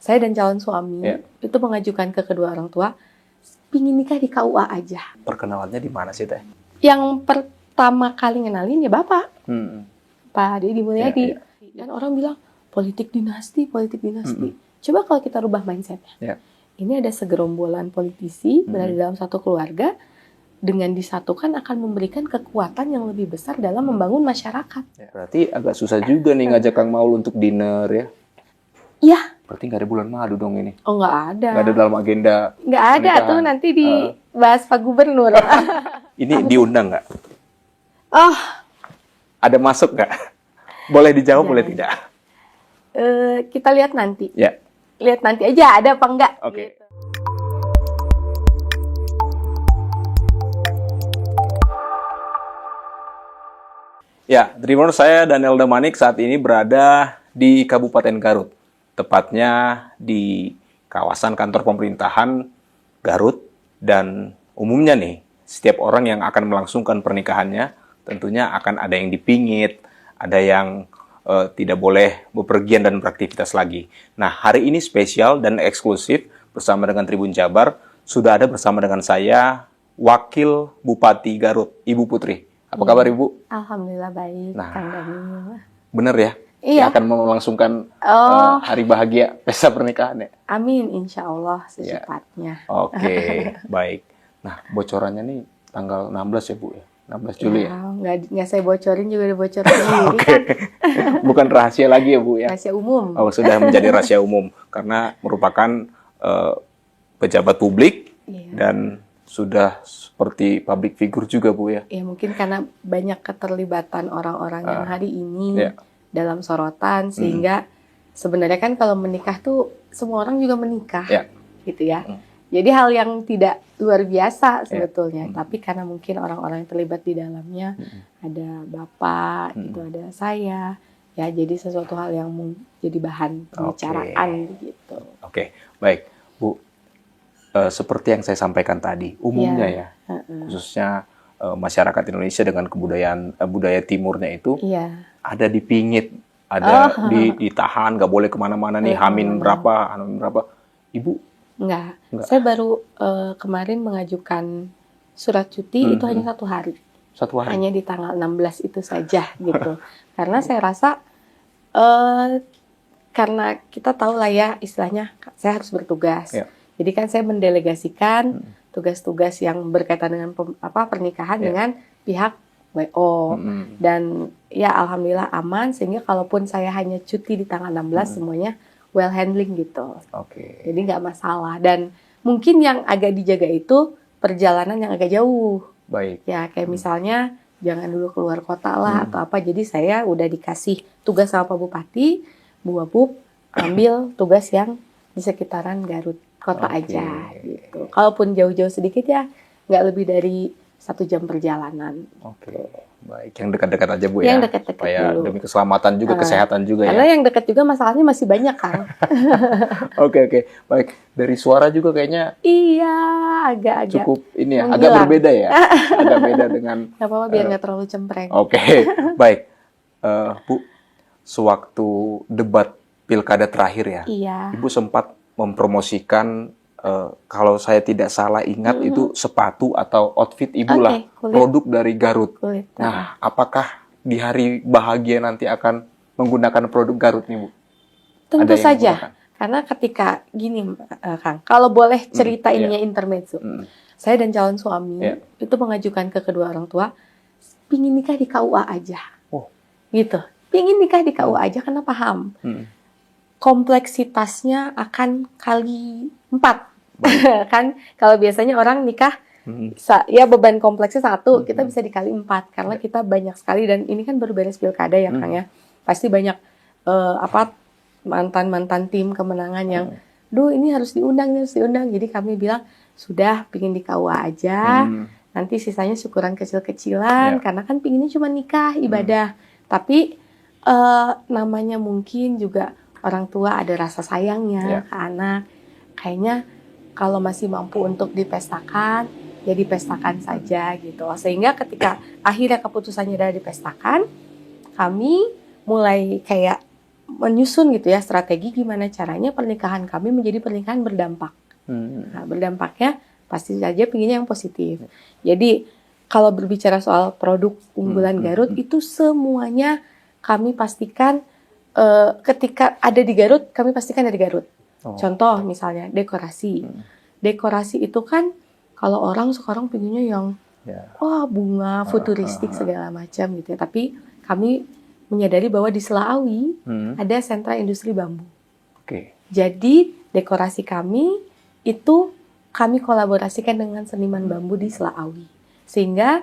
saya dan calon suami itu mengajukan ke kedua orang tua, pingin nikah di KUA aja. Perkenalannya di mana sih Teh? Yang pertama kali ngenalin ya Bapak, Pak Deddy Mulyadi. Dan orang bilang, politik dinasti. Coba kalau kita rubah mindsetnya. Ini ada segerombolan politisi berada dalam satu keluarga, dengan disatukan akan memberikan kekuatan yang lebih besar dalam membangun masyarakat. Berarti agak susah juga nih ngajak Kang Maul untuk dinner ya? Iya. Berarti nggak ada bulan madu dong ini? Oh, nggak ada. Nggak ada dalam agenda? Nggak ada pernikahan. Tuh, nanti dibahas Pak Gubernur. Ini diundang nggak? Oh. Ada masuk nggak? Boleh dijawab, boleh tidak? Kita lihat nanti. Ya. Lihat nanti aja ada apa enggak. Oke. Gitu. Ya, Dreamers, saya Daniel Damanik saat ini berada di Kabupaten Garut. Tepatnya di kawasan kantor pemerintahan Garut. Dan umumnya nih, setiap orang yang akan melangsungkan pernikahannya, tentunya akan ada yang dipingit, ada yang tidak boleh bepergian dan beraktivitas lagi. Nah, hari ini spesial dan eksklusif bersama dengan Tribun Jabar. Sudah ada bersama dengan saya, Wakil Bupati Garut, Ibu Putri. Apa kabar Ibu? Alhamdulillah baik, nah, Kang Daniel. Bener ya? Iya. Yang akan melangsungkan hari bahagia pesta pernikahan ya? Amin, insya Allah secepatnya. Ya. Oke, baik. Nah, bocorannya nih tanggal 16 ya Bu ya? 16 Juli ya? Nggak saya bocorin juga udah bocorin sendiri. Oke. Bukan rahasia lagi ya Bu ya? Rahasia umum. Oh, sudah menjadi rahasia umum. Karena merupakan pejabat publik dan sudah seperti public figure juga Bu ya? Ya mungkin karena banyak keterlibatan orang-orang yang hari ini dalam sorotan, sehingga sebenarnya kan kalau menikah tuh semua orang juga menikah, gitu ya. Jadi hal yang tidak luar biasa sebetulnya, tapi karena mungkin orang-orang yang terlibat di dalamnya, ada Bapak, itu ada saya, ya jadi sesuatu hal yang jadi bahan pembicaraan gitu. Oke, baik Bu. Seperti yang saya sampaikan tadi, umumnya khususnya masyarakat Indonesia dengan kebudayaan budaya timurnya itu ada dipingit, ada ditahan, nggak boleh kemana-mana nih, hamin berapa. Ibu? Enggak. Saya baru kemarin mengajukan surat cuti itu hanya 1 hari. 1 hari? Hanya di tanggal 16 itu saja gitu. Karena saya rasa karena kita tahu lah ya istilahnya saya harus bertugas. Jadi kan saya mendelegasikan tugas-tugas yang berkaitan dengan pernikahan dengan pihak WO. Dan ya alhamdulillah aman, sehingga kalaupun saya hanya cuti di tanggal 16 semuanya well handling gitu. Jadi nggak masalah. Dan mungkin yang agak dijaga itu perjalanan yang agak jauh. Baik. Ya kayak misalnya jangan dulu keluar kota lah atau apa. Jadi saya udah dikasih tugas sama Pak Bupati, Bu Wabub ambil tugas yang di sekitaran Garut kota aja gitu. Kalaupun jauh-jauh sedikit ya nggak lebih dari 1 jam perjam. Baik. Yang dekat-dekat aja Bu yang ya. Dekat-dekat supaya dulu. Demi keselamatan juga, kesehatan juga karena yang dekat juga masalahnya masih banyak kan. Oke. Baik. Dari suara juga kayaknya. Iya, agak-agak. Cukup ini ya, agak berbeda ya. Agak beda dengan. Nggak apa-apa biar nggak terlalu cempreng. Baik. Bu, sewaktu debat pilkada terakhir ya. Ibu sempat mempromosikan kalau saya tidak salah ingat itu sepatu atau outfit Ibu lah, produk dari Garut. Nah, apakah di hari bahagia nanti akan menggunakan produk Garut nih Bu? Tentu saja, karena ketika gini Kang, kalau boleh cerita ininya intermezzo, saya dan calon suami itu mengajukan ke kedua orang tua, pingin nikah di KUA aja, gitu. Pingin nikah di KUA aja karena paham. Kompleksitasnya akan kali 4 kan kalau biasanya orang nikah ya beban kompleksnya 1 kita bisa dikali 4 karena kita banyak sekali, dan ini kan baru beres pilkada ya Kang ya, pasti banyak mantan tim kemenangan yang ini harus diundang, jadi kami bilang sudah pingin di KUA aja, nanti sisanya syukuran kecil-kecilan karena kan pinginnya cuma nikah ibadah, tapi namanya mungkin juga orang tua ada rasa sayangnya ke anak. Kayaknya kalau masih mampu untuk dipestakan, ya dipestakan saja gitu. Sehingga ketika akhirnya keputusannya udah dipestakan, kami mulai kayak menyusun gitu ya strategi gimana caranya pernikahan kami menjadi pernikahan berdampak. Nah, berdampaknya pasti saja pinginnya yang positif. Jadi kalau berbicara soal produk unggulan Garut itu semuanya kami pastikan ketika ada di Garut, kami pastikan ada di Garut. Contoh misalnya dekorasi. Dekorasi itu kan kalau orang sekarang pinginnya yang wah bunga futuristik segala macam gitu ya. Tapi kami menyadari bahwa di Selaawi ada sentra industri bambu. Jadi dekorasi kami itu kami kolaborasikan dengan seniman bambu di Selaawi. Sehingga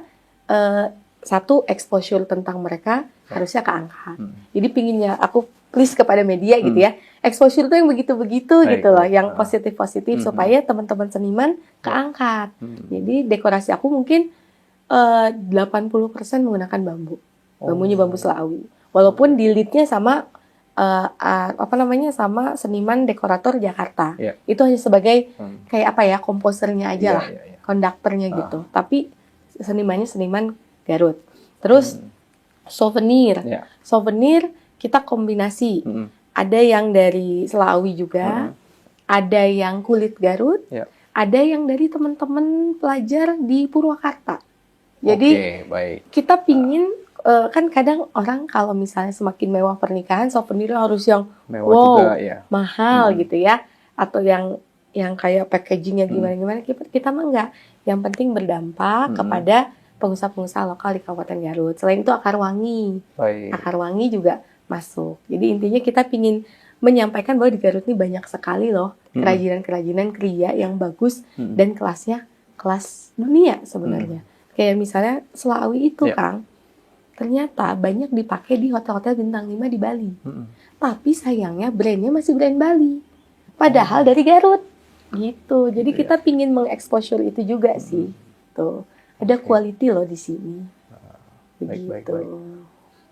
satu exposure tentang mereka harusnya keangkat. Jadi pinginnya aku please kepada media gitu ya. Exposure itu yang begitu-begitu gitu loh, yang positif-positif supaya teman-teman seniman keangkat. Jadi dekorasi aku mungkin 80% menggunakan bambu. Bambunya bambu Selaawi. Walaupun di lead-nya sama sama seniman dekorator Jakarta. Itu hanya sebagai kayak komposernya aja lah, konduktornya gitu. Tapi senimannya seniman Garut. Terus souvenir. Souvenir kita kombinasi. Ada yang dari Selaawi juga, ada yang kulit Garut, ada yang dari teman-teman pelajar di Purwakarta. Jadi kita pingin kan kadang orang kalau misalnya semakin mewah pernikahan, souvenirnya harus yang mewah juga, mahal gitu ya, atau yang kayak packagingnya gimana-gimana. Kita mah enggak. Yang penting berdampak kepada pengusaha-pengusaha lokal di Kabupaten Garut. Selain itu akar wangi, akar wangi juga masuk. Jadi intinya kita pingin menyampaikan bahwa di Garut ini banyak sekali loh kerajinan-kerajinan kriya yang bagus dan kelasnya kelas dunia sebenarnya. Kayak misalnya Selaawi itu Kang. Ternyata banyak dipakai di hotel-hotel bintang 5 di Bali. Tapi sayangnya brandnya masih brand Bali. Padahal dari Garut. Gitu. Jadi kita pingin mengexposure itu juga sih. Tuh. Ada quality loh di sini. Begitu.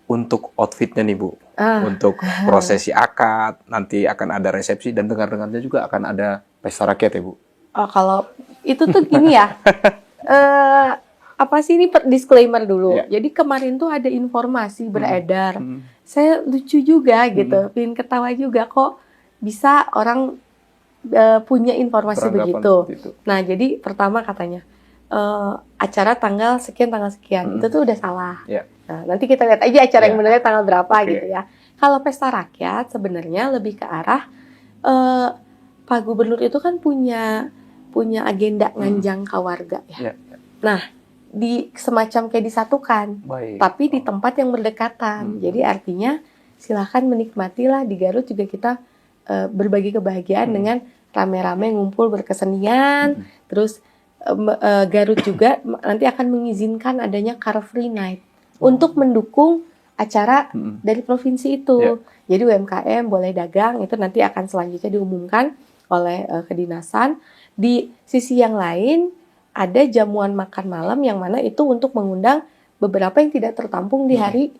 Untuk outfitnya nih Bu. Untuk prosesi akad, nanti akan ada resepsi dan dengar-dengarnya juga akan ada pesta rakyat ya Bu. Kalau itu tuh gini ya. Apa sih ini disclaimer dulu. Jadi kemarin tuh ada informasi beredar. Saya lucu juga gitu, pengen ketawa juga kok bisa orang punya informasi begitu. Nah, jadi pertama katanya acara tanggal sekian itu tuh udah salah. Nah, nanti kita lihat aja acara yang benernya tanggal berapa gitu ya. Kalau pesta rakyat sebenarnya lebih ke arah Pak Gubernur itu kan punya agenda nganjangka warga ya. Nah, di semacam kayak disatukan, tapi di tempat yang berdekatan. Jadi artinya silahkan menikmatilah di Garut juga kita berbagi kebahagiaan dengan rame-rame ngumpul berkesenian. Terus Garut juga nanti akan mengizinkan adanya Car Free Night untuk mendukung acara dari provinsi itu. Jadi UMKM boleh dagang, itu nanti akan selanjutnya diumumkan oleh kedinasan. Di sisi yang lain ada jamuan makan malam yang mana itu untuk mengundang beberapa yang tidak tertampung di hari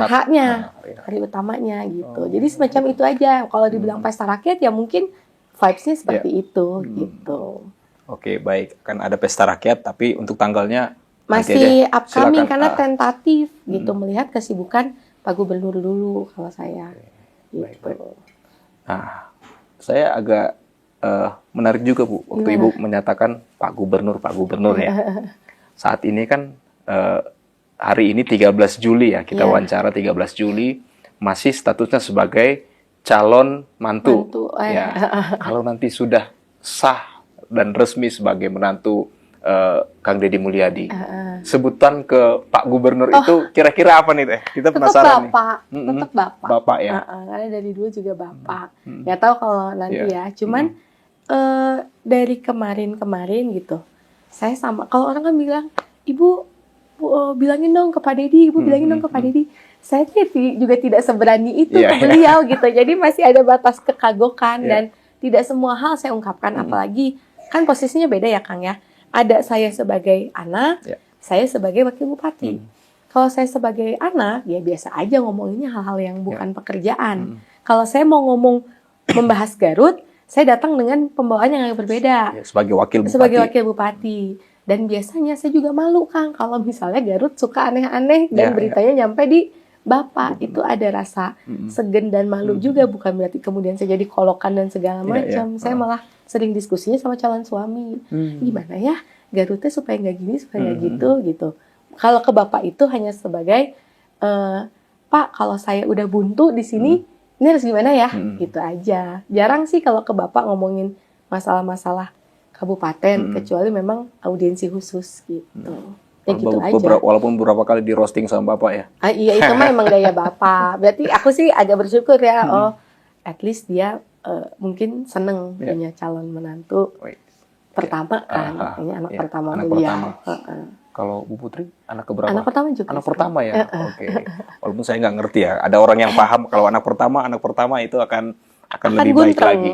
haknya, hari utamanya gitu. Jadi semacam itu aja. Kalau dibilang pesta rakyat ya mungkin vibes-nya seperti itu gitu. Oke, baik. Akan ada pesta rakyat tapi untuk tanggalnya masih upcoming karena tentatif gitu, melihat kesibukan Pak Gubernur dulu kalau saya. Gitu. Nah, saya agak menarik juga Bu, waktu Ibu menyatakan Pak Gubernur ya. Saat ini kan hari ini 13 Juli ya, kita wawancara 13 Juli, masih statusnya sebagai calon mantu. Ya. Kalau nanti sudah sah dan resmi sebagai menantu Kang Deddy Mulyadi, sebutan ke Pak Gubernur itu kira-kira apa nih Teh? Kita penasaran nih. Tetap Bapak. Bapak ya. Karena dari dulu juga Bapak. Nggak tahu kalau nanti ya. Cuman dari kemarin gitu, saya sama. Kalau orang kan bilang, Ibu bilangin dong ke Pak Deddy, Ibu bilangin dong ke Pak Deddy. Saya juga tidak seberani itu ke beliau gitu. Jadi masih ada batas kekagokan dan tidak semua hal saya ungkapkan. Apalagi kan posisinya beda ya Kang ya. Ada saya sebagai anak, saya sebagai wakil bupati. Kalau saya sebagai anak, ya biasa aja ngomonginnya hal-hal yang bukan pekerjaan. Kalau saya mau ngomong membahas Garut, saya datang dengan pembawaan yang agak berbeda. Sebagai wakil bupati. Sebagai wakil bupati. Dan biasanya saya juga malu Kang kalau misalnya Garut suka aneh-aneh dan beritanya nyampe di bapak itu ada rasa segan dan malu juga, bukan berarti kemudian saya jadi kolokan dan segala macam. Saya malah sering diskusinya sama calon suami, gimana ya Garutnya supaya nggak gini, supaya nggak gitu. Kalau ke bapak itu hanya sebagai Pak, kalau saya udah buntu di sini, ini harus gimana ya, gitu aja. Jarang sih kalau ke bapak ngomongin masalah-masalah kabupaten, kecuali memang audiensi khusus gitu. Ya gitu aja. Walaupun beberapa kali di roasting sama bapak ya. Iya, itu mah emang gaya bapak. Berarti aku sih agak bersyukur ya. At least dia mungkin seneng punya calon menantu pertama kan. Ini anak pertama beliau. Kalau Bu Putri anak keberapa? Anak pertama juga. Anak pertama ya. Oke. Walaupun saya nggak ngerti ya. Ada orang yang paham kalau anak pertama itu akan lebih baik lagi.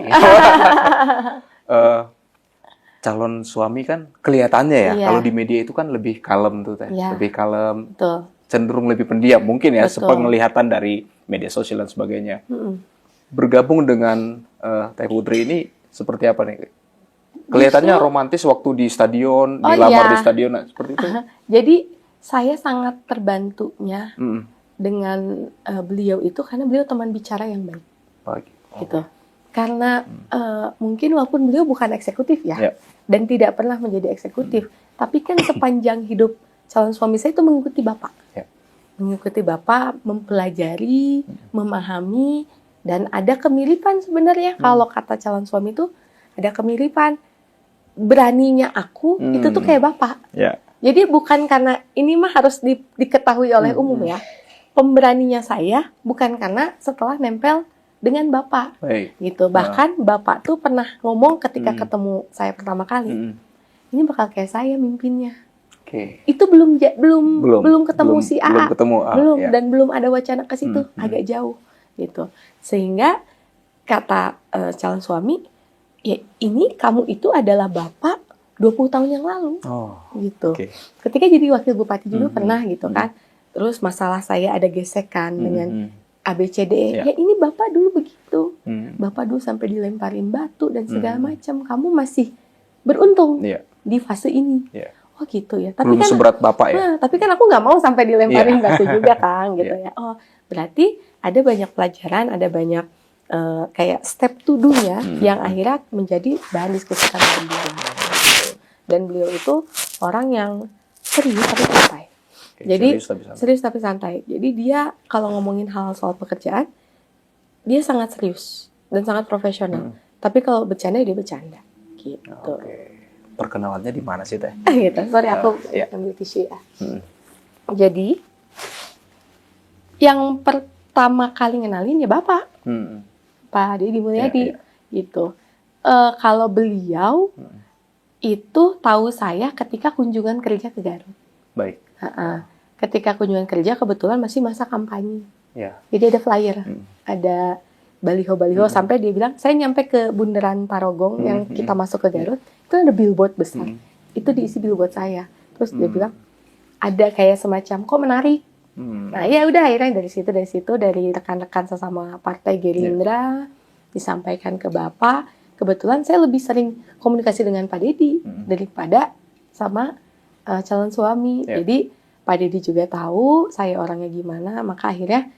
Calon suami kan kelihatannya ya, kalau di media itu kan lebih kalem tuh Teh, lebih kalem, cenderung lebih pendiam mungkin ya, sepenglihatan dari media sosial dan sebagainya. Bergabung dengan Teh Putri ini seperti apa nih? Kelihatannya romantis waktu di stadion, dilamar di stadion, seperti itu. Jadi saya sangat terbantunya dengan beliau itu karena beliau teman bicara yang baik. Gitu. Karena mungkin walaupun beliau bukan eksekutif ya, dan tidak pernah menjadi eksekutif, tapi kan sepanjang hidup calon suami saya itu mengikuti bapak, mengikuti bapak, mempelajari, memahami, dan ada kemiripan sebenarnya. Kalau kata calon suami itu ada kemiripan, beraninya aku itu tuh kayak bapak. Jadi bukan karena ini mah harus diketahui oleh umum ya, pemberaninya saya bukan karena setelah nempel dengan bapak, gitu. Bahkan bapak tuh pernah ngomong ketika ketemu saya pertama kali, ini bakal kayak saya mimpinnya. Itu belum ketemu si AA, dan belum ada wacana ke situ, agak jauh, gitu. Sehingga kata calon suami, ya ini kamu itu adalah bapak 20 tahun yang lalu, gitu. Ketika jadi wakil bupati juga pernah gitu kan. Terus masalah saya ada gesekan dengan ABCD, ya ini bapak dulu begitu, bapak dulu sampai dilemparin batu dan segala macam. Kamu masih beruntung di fase ini. Oh gitu ya. Tapi belum kan seberat bapak ya. Tapi kan aku nggak mau sampai dilemparin batu juga kan, gitu ya. Oh berarti ada banyak pelajaran, ada banyak kayak step to do-nya yang akhirnya menjadi bahan diskusi kami berdua. Dan beliau itu orang yang serius tapi santai. Jadi serius tapi santai. Jadi dia kalau ngomongin hal soal pekerjaan, dia sangat serius dan sangat profesional. Tapi kalau bercanda dia bercanda, gitu. Perkenalannya di mana sih Teh? Gitu. Sorry aku ambil tisu ya. Jadi yang pertama kali ngenalin ya bapak, Pak Deddy Mulyadi, gitu. Kalau beliau itu tahu saya ketika kunjungan kerja ke Garut. Baik. Ketika kunjungan kerja kebetulan masih masa kampanye. Jadi ada flyer, ada baliho-baliho sampai dia bilang saya nyampe ke Bundaran Tarogong yang kita masuk ke Garut, itu ada billboard besar. Itu diisi billboard saya. Terus dia bilang ada kayak semacam kok menarik. Nah ya udah akhirnya dari situ dari rekan-rekan sesama partai Gerindra disampaikan ke Bapak. Kebetulan saya lebih sering komunikasi dengan Pak Deddy daripada sama calon suami. Jadi Pak Deddy juga tahu saya orangnya gimana, maka akhirnya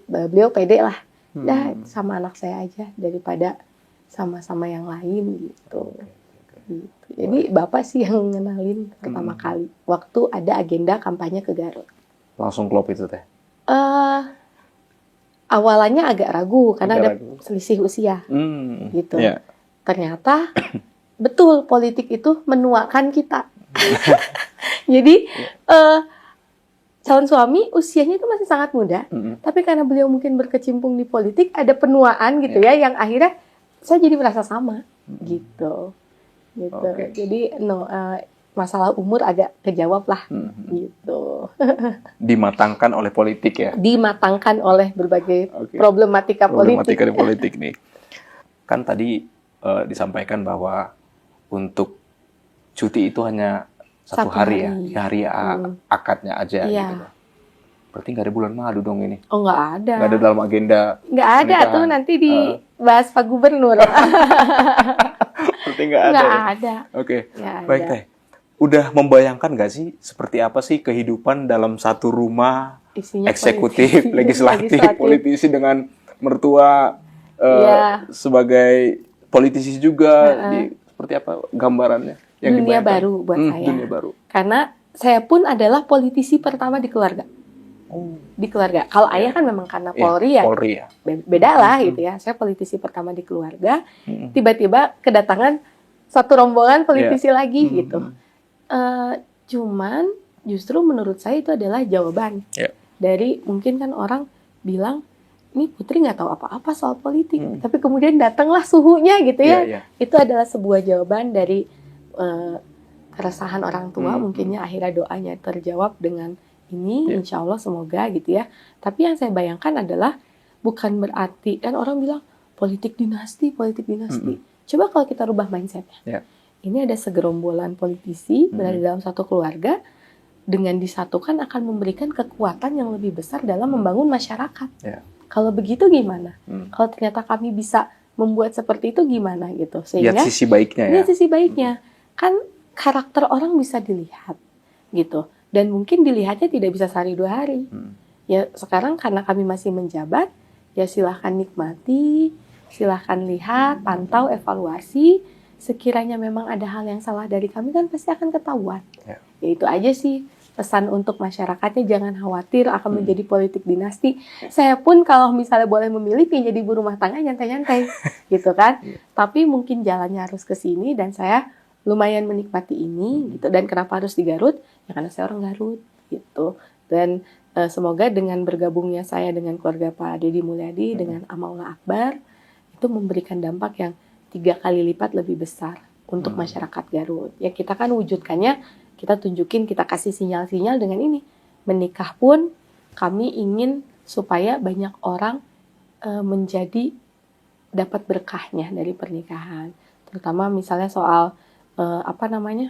beliau pede lah. Sama anak saya aja daripada sama-sama yang lain gitu. Gitu. Jadi Bapak sih yang ngenalin pertama kali waktu ada agenda kampanye ke Garut. Langsung klop itu Teh? Awalnya agak ragu karena ada selisih usia gitu. Ternyata betul politik itu menuakan kita. Jadi calon suami usianya itu masih sangat muda, tapi karena beliau mungkin berkecimpung di politik ada penuaan gitu ya, yang akhirnya saya jadi merasa sama gitu. Jadi masalah umur agak kejawab lah gitu. Dimatangkan oleh politik ya. Dimatangkan oleh berbagai problematika politik nih. Kan tadi disampaikan bahwa untuk cuti itu hanya satu hari ya, hari akadnya aja gitu. Berarti nggak ada bulan madu dong ini? Oh nggak ada. Nggak ada dalam agenda. Nggak ada tuh nanti dibahas Pak Gubernur. Berarti nggak ada. Nggak ada. Oke. Baik Teh. Udah membayangkan nggak sih seperti apa sih kehidupan dalam satu rumah Isinya eksekutif, politisi, legislatif, politisi dengan mertua sebagai politisi juga. Seperti apa gambarannya? Yang dunia baru buat saya. Dunia baru. Karena saya pun adalah politisi pertama di keluarga. Di keluarga. Kalau ayah kan memang karena Polri ya. Beda lah gitu ya. Saya politisi pertama di keluarga. Tiba-tiba kedatangan satu rombongan politisi lagi gitu. Cuman justru menurut saya itu adalah jawaban dari mungkin kan orang bilang ini Putri nggak tahu apa-apa soal politik, tapi kemudian datanglah suhunya gitu ya. Itu adalah sebuah jawaban dari keresahan orang tua, mungkinnya akhirnya doanya terjawab dengan ini, insya Allah semoga gitu ya. Tapi yang saya bayangkan adalah bukan berarti kan orang bilang politik dinasti. Coba kalau kita rubah mindsetnya. Ini ada segerombolan politisi berada dalam satu keluarga, dengan disatukan akan memberikan kekuatan yang lebih besar dalam membangun masyarakat. Kalau begitu gimana? Kalau ternyata kami bisa membuat seperti itu gimana gitu? Sehingga lihat sisi baiknya ya. Lihat sisi baiknya. Kan karakter orang bisa dilihat gitu. Dan mungkin dilihatnya tidak bisa sehari 2 hari. Ya sekarang karena kami masih menjabat, ya silahkan nikmati, silahkan lihat, pantau, evaluasi. Sekiranya memang ada hal yang salah dari kami kan pasti akan ketahuan. Ya itu aja sih pesan untuk masyarakatnya, jangan khawatir akan menjadi politik dinasti. Saya pun kalau misalnya boleh memilih pengen jadi ibu rumah tangga nyantai-nyantai gitu kan. Tapi mungkin jalannya harus ke sini dan saya lumayan menikmati ini gitu. Dan kenapa harus di Garut? Ya karena saya orang Garut gitu. Dan semoga dengan bergabungnya saya dengan keluarga Pak Deddy Mulyadi dengan Amaula Akbar itu memberikan dampak yang 3 kali lipat lebih besar untuk masyarakat Garut. Ya kita kan wujudkannya, kita tunjukin, kita kasih sinyal-sinyal dengan ini. Menikah pun kami ingin supaya banyak orang menjadi dapat berkahnya dari pernikahan. Terutama misalnya soal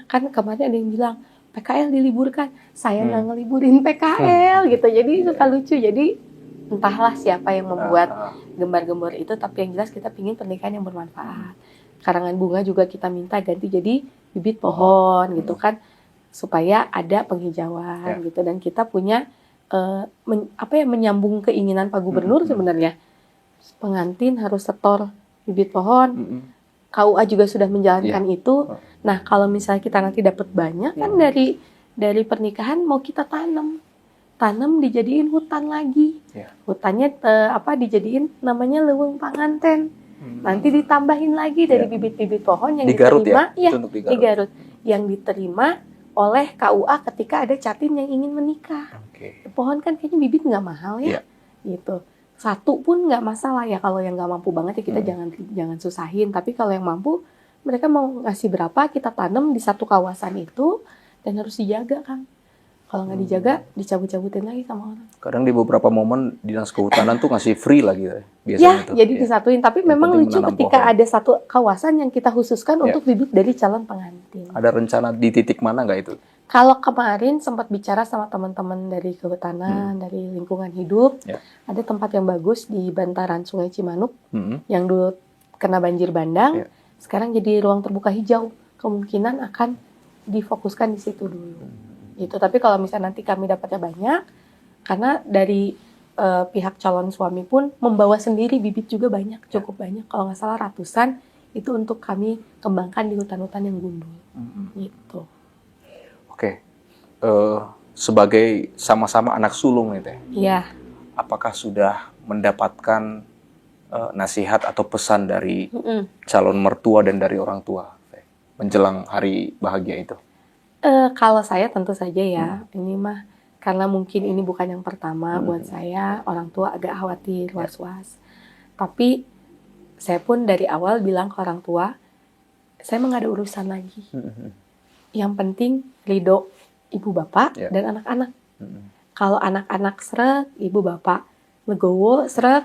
kan kemarin ada yang bilang PKL diliburkan. Saya nggak ngeliburin PKL gitu. Jadi suka lucu. Jadi entahlah siapa yang membuat gembar-gembor itu, tapi yang jelas kita pingin pernikahan yang bermanfaat. Karangan bunga juga kita minta ganti jadi bibit pohon gitu kan, supaya ada penghijauan gitu. Dan kita punya menyambung keinginan Pak Gubernur sebenarnya. Pengantin harus setor bibit pohon. KUA juga sudah menjalankan itu. Nah, kalau misalnya kita nanti dapat banyak kan dari pernikahan mau kita tanam dijadiin hutan lagi. Hutannya dijadiin namanya leuweung panganten. Nanti ditambahin lagi dari bibit-bibit pohon yang di Garut diterima di Garut yang diterima oleh KUA ketika ada catin yang ingin menikah. Pohon kan kayaknya bibit nggak mahal ya. Gitu. 1 pun nggak masalah ya, kalau yang nggak mampu banget ya kita jangan susahin. Tapi kalau yang mampu, mereka mau ngasih berapa kita tanam di satu kawasan itu dan harus dijaga kan. Kalau nggak dijaga, dicabut-cabutin lagi sama orang. Kadang di beberapa momen dinas kehutanan tuh ngasih free lagi biasanya. Jadi disatuin. Tapi yang memang lucu ketika ada satu kawasan yang kita khususkan untuk bibit dari calon pengantin. Ada rencana di titik mana nggak itu? Kalau kemarin sempat bicara sama teman-teman dari kehutanan, dari lingkungan hidup, ada tempat yang bagus di bantaran Sungai Cimanuk yang dulu kena banjir bandang, sekarang jadi ruang terbuka hijau. Kemungkinan akan difokuskan di situ dulu. Gitu. Tapi kalau misalnya nanti kami dapatnya banyak, karena dari pihak calon suami pun membawa sendiri bibit juga banyak, cukup banyak. Kalau nggak salah ratusan, itu untuk kami kembangkan di hutan-hutan yang gundul. Gitu. Oke. Sebagai sama-sama anak sulung nih Teh. Iya. Apakah sudah mendapatkan nasihat atau pesan dari calon mertua dan dari orang tua Teh, menjelang hari bahagia itu? Kalau saya tentu saja ya, ini mah karena mungkin ini bukan yang pertama buat saya, orang tua agak khawatir, was-was. Tapi saya pun dari awal bilang ke orang tua, saya mah nggak ada urusan lagi. Yang penting ridho ibu bapak dan anak-anak. Kalau anak-anak sreg, ibu bapak legowo sreg,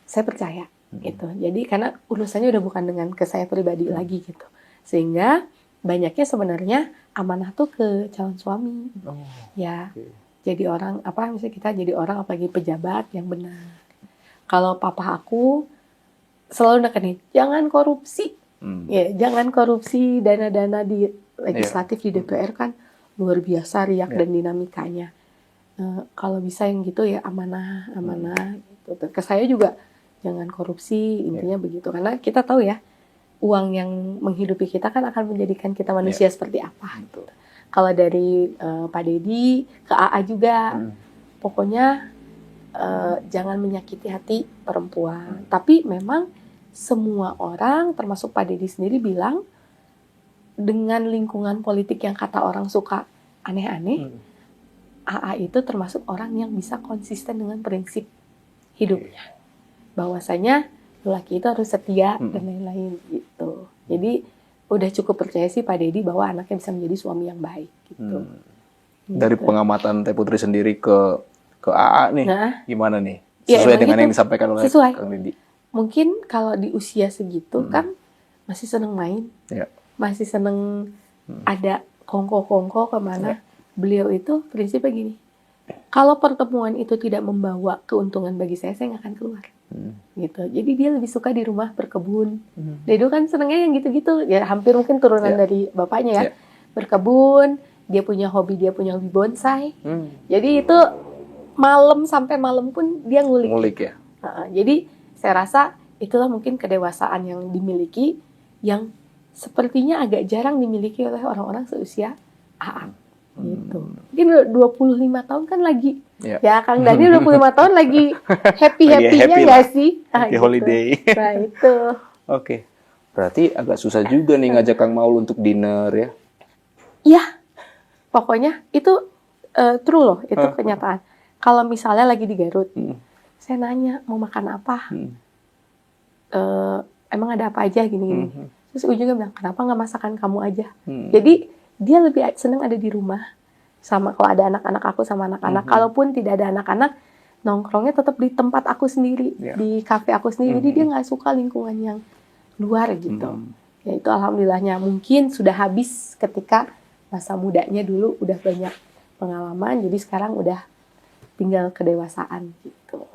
saya percaya gitu. Jadi karena urusannya udah bukan dengan ke saya pribadi lagi gitu. Sehingga banyaknya sebenarnya amanah tuh ke calon suami. Jadi orang misalnya kita jadi orang apalagi pejabat yang benar. Kalau papa aku selalu nekenin jangan korupsi. Jangan korupsi, dana-dana di legislatif di DPR kan luar biasa riak dan dinamikanya. kalau bisa yang gitu ya amanah gitu. Ke saya juga jangan korupsi, intinya begitu. Karena kita tahu ya, uang yang menghidupi kita kan akan menjadikan kita manusia seperti apa. Gitu. Kalau dari Pak Deddy ke AA juga, pokoknya jangan menyakiti hati perempuan. Tapi memang semua orang, termasuk Pak Deddy sendiri bilang, dengan lingkungan politik yang kata orang suka aneh-aneh, AA itu termasuk orang yang bisa konsisten dengan prinsip hidupnya. Bahwasanya lelaki itu harus setia dan lain-lain gitu. Jadi udah cukup percaya sih Pak Deddy bahwa anaknya bisa menjadi suami yang baik gitu. Dari pengamatan Teh Putri sendiri ke AA nih, gimana nih? Ya, Sesuai dengan yang disampaikan oleh Kang Deddy. Mungkin kalau di usia segitu kan masih seneng main, masih seneng ada kongko-kongko kemana. Beliau itu prinsipnya gini, kalau pertemuan itu tidak membawa keuntungan bagi saya nggak akan keluar. Gitu. Jadi dia lebih suka di rumah berkebun. Dia dulu kan senengnya yang gitu-gitu, ya hampir mungkin turunan dari bapaknya ya. Berkebun, dia punya hobi bonsai. Jadi itu malam sampai malam pun dia ngulik ya. Jadi saya rasa itulah mungkin kedewasaan yang dimiliki, yang sepertinya agak jarang dimiliki oleh orang-orang seusia AA. Gitu. Mungkin 25 tahun kan lagi ya Kang Dani 25 tahun lagi happy-happynya ya sih. Happy holiday. Nah itu. Oke. Berarti agak susah juga nih ngajak Kang Maul untuk dinner ya. Iya. Pokoknya itu true loh, itu kenyataan. Kalau misalnya lagi di Garut, saya nanya mau makan apa? Emang ada apa aja gini-gini. Terus ujungnya bilang, kenapa nggak masakan kamu aja? Jadi dia lebih senang ada di rumah sama kalau ada anak-anak aku sama anak-anak. Kalaupun tidak ada anak-anak, nongkrongnya tetap di tempat aku sendiri, di kafe aku sendiri. Jadi dia nggak suka lingkungan yang luar gitu. Ya itu alhamdulillahnya mungkin sudah habis ketika masa mudanya dulu udah banyak pengalaman. Jadi sekarang udah tinggal kedewasaan gitu.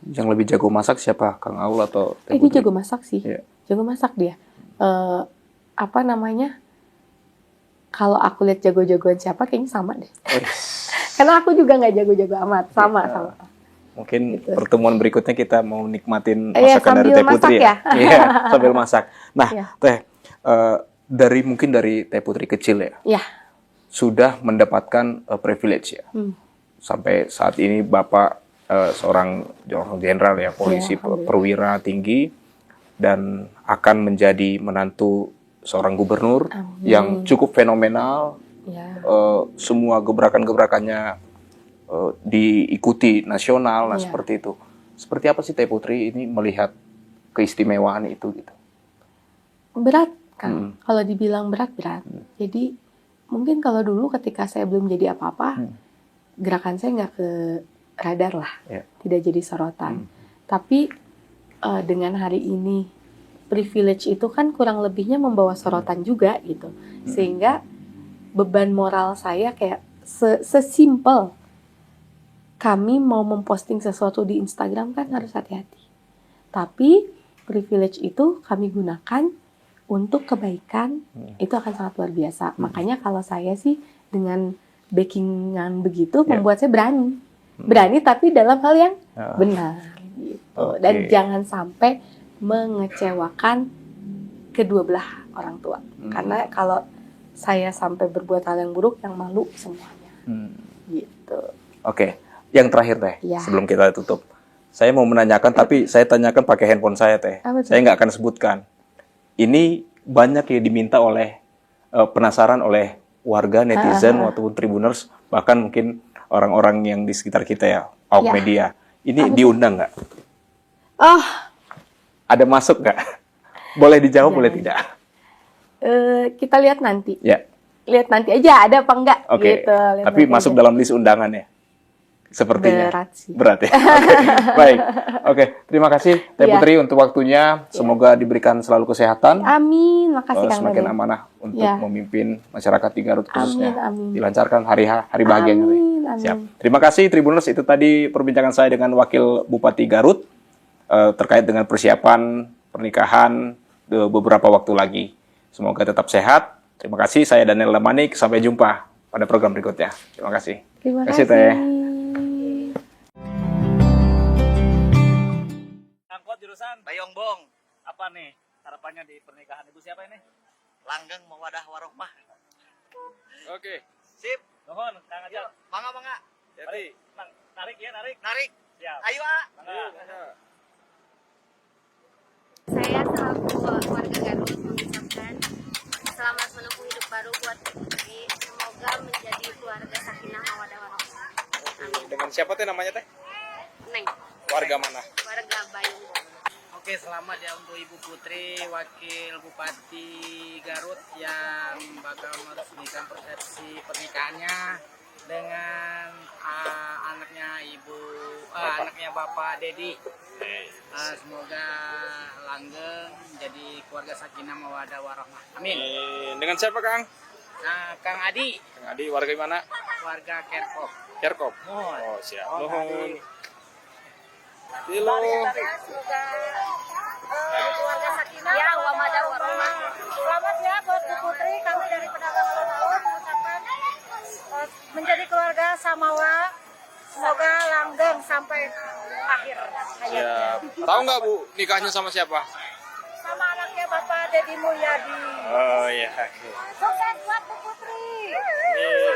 Yang lebih jago masak siapa? Kang Aul atau Teh Putri? Dia jago masak sih. Jago masak dia. Apa namanya? Kalau aku lihat jago-jagoan siapa, kayaknya sama deh. Karena aku juga nggak jago-jago amat, sama. Mungkin gitu. Pertemuan berikutnya kita mau nikmatin masakan dari Teh Putri ya. Iya, sambil masak. Nah, Teh, mungkin dari Teh Putri kecil ya. Sudah mendapatkan privilege ya. Sampai saat ini Bapak seorang jenderal ya, polisi perwira tinggi dan akan menjadi menantu seorang gubernur yang cukup fenomenal. Semua gebrakan-gebrakannya diikuti nasional, seperti itu. Seperti apa sih Teh Putri ini melihat keistimewaan itu gitu? Berat kan, kalau dibilang berat. Jadi mungkin kalau dulu ketika saya belum jadi apa-apa, gerakan saya nggak ke radar lah, tidak jadi sorotan. Tapi dengan hari ini privilege itu kan kurang lebihnya membawa sorotan juga gitu, sehingga beban moral saya kayak sesimpel kami mau memposting sesuatu di Instagram kan harus hati-hati. Tapi privilege itu kami gunakan untuk kebaikan, itu akan sangat luar biasa. Makanya kalau saya sih dengan backingan begitu membuat saya berani tapi dalam hal yang benar gitu. Dan jangan sampai mengecewakan kedua belah orang tua. Karena kalau saya sampai berbuat hal yang buruk, yang malu semuanya. Gitu. Oke. Yang terakhir Teh, sebelum kita tutup. Saya mau menanyakan, tapi saya tanyakan pakai handphone saya Teh. Saya nggak akan sebutkan. Ini banyak yang diminta oleh, penasaran oleh warga, netizen, ataupun tribuners, bahkan mungkin orang-orang yang di sekitar kita ya, awak media. Ini diundang nggak? Ada masuk nggak? Boleh dijawab, boleh tidak? Kita lihat nanti. Lihat nanti aja ada apa enggak. Gitu, tapi masuk dalam list undangan ya? Sepertinya. Berat sih. Berat ya? Baik. Terima kasih Teh Putri untuk waktunya. Semoga diberikan selalu kesehatan. Amin. Makasih Kang semakin amanah untuk memimpin masyarakat di Garut khususnya. Dilancarkan hari bahagianya. Siap. Terima kasih Tribuners. Itu tadi perbincangan saya dengan Wakil Bupati Garut terkait dengan persiapan pernikahan beberapa waktu lagi. Semoga tetap sehat. Terima kasih. Saya Daniel Lemanik. Sampai jumpa pada program berikutnya. Terima kasih. Terima kasih Teh. jurusan Bayongbong, apa nih harapannya di pernikahan ibu siapa ini? langgeng mawadah warohmah. Oke. Sip, Nuhun, Kang Ajat. mangga. Jadi, narik ya, narik. Narik. Siap. Ayo, ah. Mangga. Saya selaku warga Garut mengucapkan selamat menempuh hidup baru buat Putri. Semoga menjadi keluarga sakinah mawaddah warahmah. Amin. Dengan siapa teh namanya teh? Neng, Warga mana? warga Bayung. Oke, selamat ya untuk Ibu Putri, Wakil Bupati Garut yang bakal meresmikan persepsi pernikahannya dengan anaknya Bapak Dedi. Semoga langgeng menjadi keluarga sakinah mawaddah warahmah. Amin. Dengan siapa Kang? Nah, Kang Adi, Kang Adi warga mana? warga Kerkop. Kerkop. Mohon. Oh siap. Oh, Nuhun. Semoga keluarga sakinah ya mawaddah warahmah. Selamat ya buat Bu Putri, kami dari pedagang alun-alun mengucapkan menjadi keluarga Samawa, semoga langgeng sampai akhir hayatnya. Siap. Tahu nggak Bu nikahnya sama siapa? Sama anaknya Bapak Dedi Mulyadi. Oh iya. Sukses buat Bu Putri. Iya.